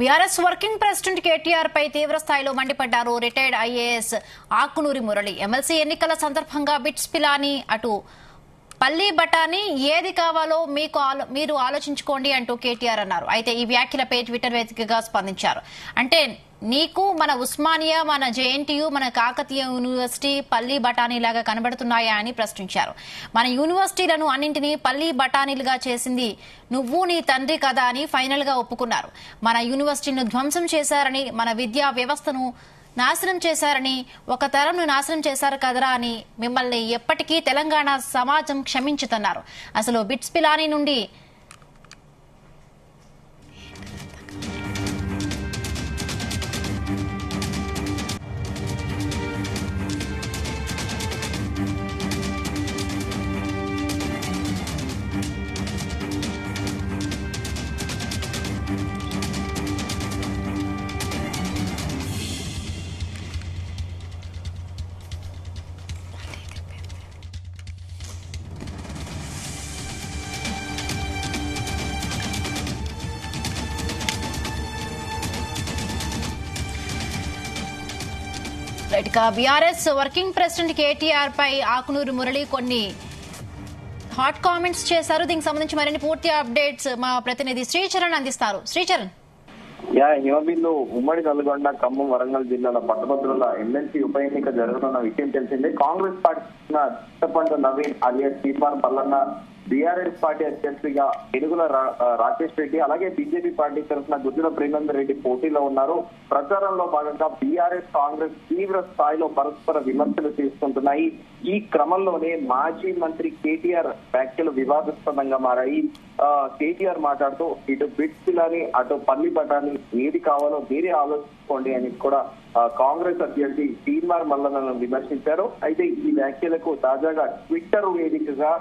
BRS working president KTR పై తీవ్ర స్థాయిలో మండిపడ్డారు retired IAS Akunuri Murali. MLC ఎన్నికల సందర్భంగా బిట్స్ పిలాని అటు పల్లి బఠానీ ఏది కావాలో మీరు ఆలోచించుకోండి అంటూ కేటీఆర్ అన్నారు. అయితే ఈ వ్యాఖ్యలపై ట్విట్టర్ వేదికగా స్పందించారు. అంటే నీకు మన ఉస్మానియా, మన జేఎన్టీయూ, మన కాకతీయ యూనివర్సిటీ పల్లి బఠానీలాగా కనబడుతున్నాయా అని ప్రశ్నించారు. మన యూనివర్సిటీలను అన్నింటినీ పల్లి బఠానీలుగా చేసింది నువ్వు నీ తండ్రి కదా అని ఫైనల్ గా ఒప్పుకున్నారు. మన యూనివర్సిటీని ధ్వంసం చేశారని, మన విద్యా వ్యవస్థను నాశనం చేశారని, ఒక తరంను నాశనం చేశారు కదరా అని మిమ్మల్ని ఎప్పటికీ తెలంగాణ సమాజం క్షమించుతున్నారు. అసలు బిట్స్ పిలానీ నుండి బీఆర్ఎస్ వర్కింగ్ ప్రెసిడెంట్ కేటీఆర్ పై ఆకునూరి మురళి కొన్ని హాట్ కామెంట్స్ చేశారు. దీనికి సంబంధించి మరిన్ని పూర్తి అప్డేట్స్ మా ప్రతినిధి శ్రీచరణ్ అందిస్తారు. శ్రీచరణ్, హిమబిందు ఉమ్మడి నల్గొండ, ఖమ్మం, వరంగల్ జిల్లాల పట్టభద్రుల ఎమ్మెల్సీ ఉప ఎన్నిక జరుగుతున్న విషయం తెలిసిందే. Congress party Chittapandu Naveen alias Theerman Pallanna, BRS party అధ్యక్షుడిగా ఎనుగుల రాకేష్ రెడ్డి, అలాగే బీజేపీ పార్టీ తరఫున గుజ్జుల ప్రేమేందర్ రెడ్డి పోటీలో ఉన్నారు. ప్రచారంలో భాగంగా బీఆర్ఎస్, కాంగ్రెస్ తీవ్ర స్థాయిలో పరస్పర విమర్శలు తీసుకుంటున్నాయి. ఈ క్రమంలోనే మాజీ మంత్రి కేటీఆర్ వ్యాఖ్యలు వివాదాస్పదంగా మారాయి. కేటీఆర్ మాట్లాడుతూ ఇటు బిట్స్ పిలాని, అటు పల్లి బఠానీ ఏది కావాలో మీరే ఆలోచించుకోండి అని కూడా కాంగ్రెస్ అభ్యర్థి తీర్మాన్ మల్లన్నను విమర్శించారు. అయితే ఈ వ్యాఖ్యలకు తాజాగా ట్విట్టర్ వేదికగా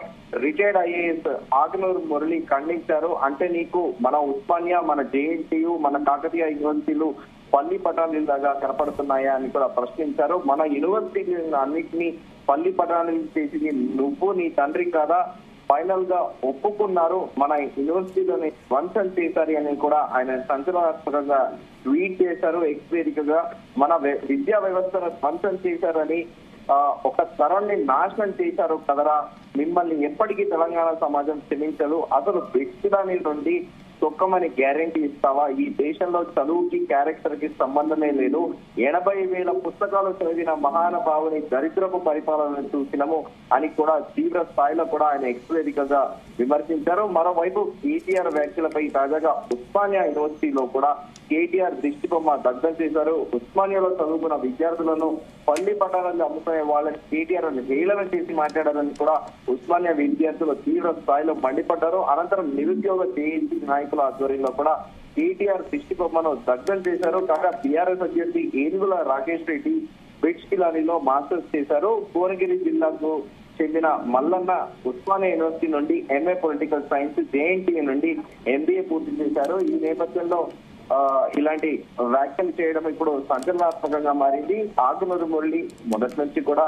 రిటైర్డ్ ఐఏఎస్ ఆకునూరి మురళి ఖండించారు. అంటే నీకు మన ఉస్మానియా, మన జేఎన్టీయూ, మన కాకతీయ యూనివర్సిటీలు పల్లి పఠానీలాగా కనపడుతున్నాయా అని కూడా ప్రశ్నించారు. మన యూనివర్సిటీ అన్నింటినీ పల్లి పఠానీలు చేసింది నువ్వు నీ తండ్రి కాదా, ఫైనల్ గా ఒప్పుకున్నారు, మన యూనివర్సిటీలోని ధ్వంసం చేశారు అని కూడా ఆయన సంచలనాత్మకంగా ట్వీట్ చేశారు. ఎక్స్ వేదికగా మన విద్యా వ్యవస్థను ధ్వంసం చేశారని, ఒక తరాన్ని నాశనం చేశారు కదరా, మిమ్మల్ని ఎప్పటికీ తెలంగాణ సమాజం క్షమించదు, అసలు వ్యక్తిదాని నుండి తొక్కమని గ్యారంటీ ఇస్తావా, ఈ దేశంలో చదువుకి క్యారెక్టర్ కి సంబంధమే లేదు, 80,000 పుస్తకాలు చదివిన మహానుభావుని దరిద్రపు పరిపాలన చూసినము అని కూడా తీవ్ర స్థాయిలో కూడా ఆయన ఎక్స్ వేదికగా విమర్శించారు. మరోవైపు కేటీఆర్ వ్యాఖ్యలపై తాజాగా ఉస్మానియా యూనివర్సిటీలో కూడా కేటీఆర్ దిష్టి బొమ్మ దగ్ధం చేశారు. ఉస్మానియాలో చదువుకున్న విద్యార్థులను పల్లి పఠానాలు అమ్ముకునే వాళ్ళని కేటీఆర్ హేళన చేసి మాట్లాడారని కూడా ఉస్మానియా విద్యార్థులు తీవ్ర స్థాయిలో మండిపడ్డారు. అనంతరం నిరుద్యోగ జేఏసీ నాయకుల ఆధ్వర్యంలో కూడా కేటీఆర్ దిష్టి బొమ్మను దగ్ధం చేశారు. కాగా బీఆర్ఎస్ అభ్యర్థి ఏనుగుల రాకేష్ రెడ్డి బిట్స్ పిలానీలో మాస్టర్స్ చేశారు. భువనగిరి జిల్లాకు చెందిన మల్లన్న ఉస్మానియా యూనివర్సిటీ నుండి ఎంఏ పొలిటికల్ సైన్స్, జేఎన్టీయూ నుండి ఎంబీఏ పూర్తి చేశారు. ఈ నేపథ్యంలో ఇలాంటి వ్యాఖ్యలు చేయడం ఇప్పుడు సంచలనాత్మకంగా మారింది. ఆకునూరి మురళి మొదటి నుంచి కూడా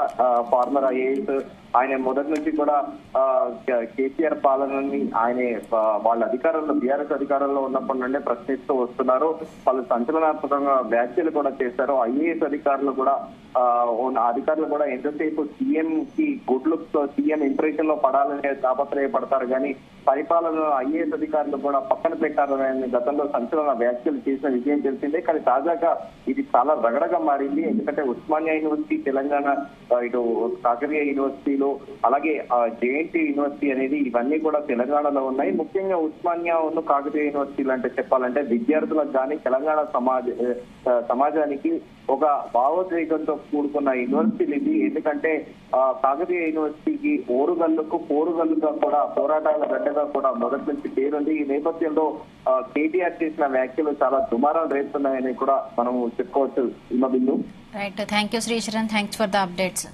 ఫార్మర్ ఐఏఎస్, ఆయన మొదటి నుంచి కూడా కేసీఆర్ పాలనని ఆయన వాళ్ళ అధికారంలో బీఆర్ఎస్ అధికారంలో ఉన్నప్పటి నుండే ప్రశ్నిస్తూ వస్తున్నారు. వాళ్ళు సంచలనాత్మకంగా వ్యాఖ్యలు కూడా చేశారు. ఐఏఎస్ అధికారులు కూడా ఎంతసేపు సీఎం కి గుడ్ లుక్స్ తో, సీఎం ఇంప్రెషన్ లో పడాలనే తాపత్రయపడతారు కానీ పరిపాలన ఐఏఎస్ అధికారులు కూడా పక్కన పెట్టారని గతంలో సంచలన వ్యాఖ్యలు చేసిన విషయం తెలిసిందే. కానీ తాజాగా ఇది చాలా రగడగా మారింది. ఎందుకంటే ఉస్మానియా యూనివర్సిటీ, తెలంగాణ ఇటు కాకతీయ యూనివర్సిటీలు, అలాగే జేఎన్టీ యూనివర్సిటీ అనేది ఇవన్నీ కూడా తెలంగాణలో ఉన్నాయి. ముఖ్యంగా ఉస్మానియా కాకతీయ యూనివర్సిటీలు అంటే చెప్పాలంటే విద్యార్థులకు కానీ తెలంగాణ సమాజానికి ఒక భావోద్వేగంతో కూడుకున్న యూనివర్సిటీలు ఇది. ఎందుకంటే కాకతీయ యూనివర్సిటీకి పోరుగల్లుగా కూడా పోరాటాల గడ్డగా కూడా మొదటి నుంచి పేరుంది. ఈ నేపథ్యంలో కేటీఆర్ చేసిన వ్యాఖ్యలు చాలా దుమారం రేపుతున్నాయని కూడా మనం చెప్పుకోవచ్చు. Right, thank you Sricharan, thanks for the updates.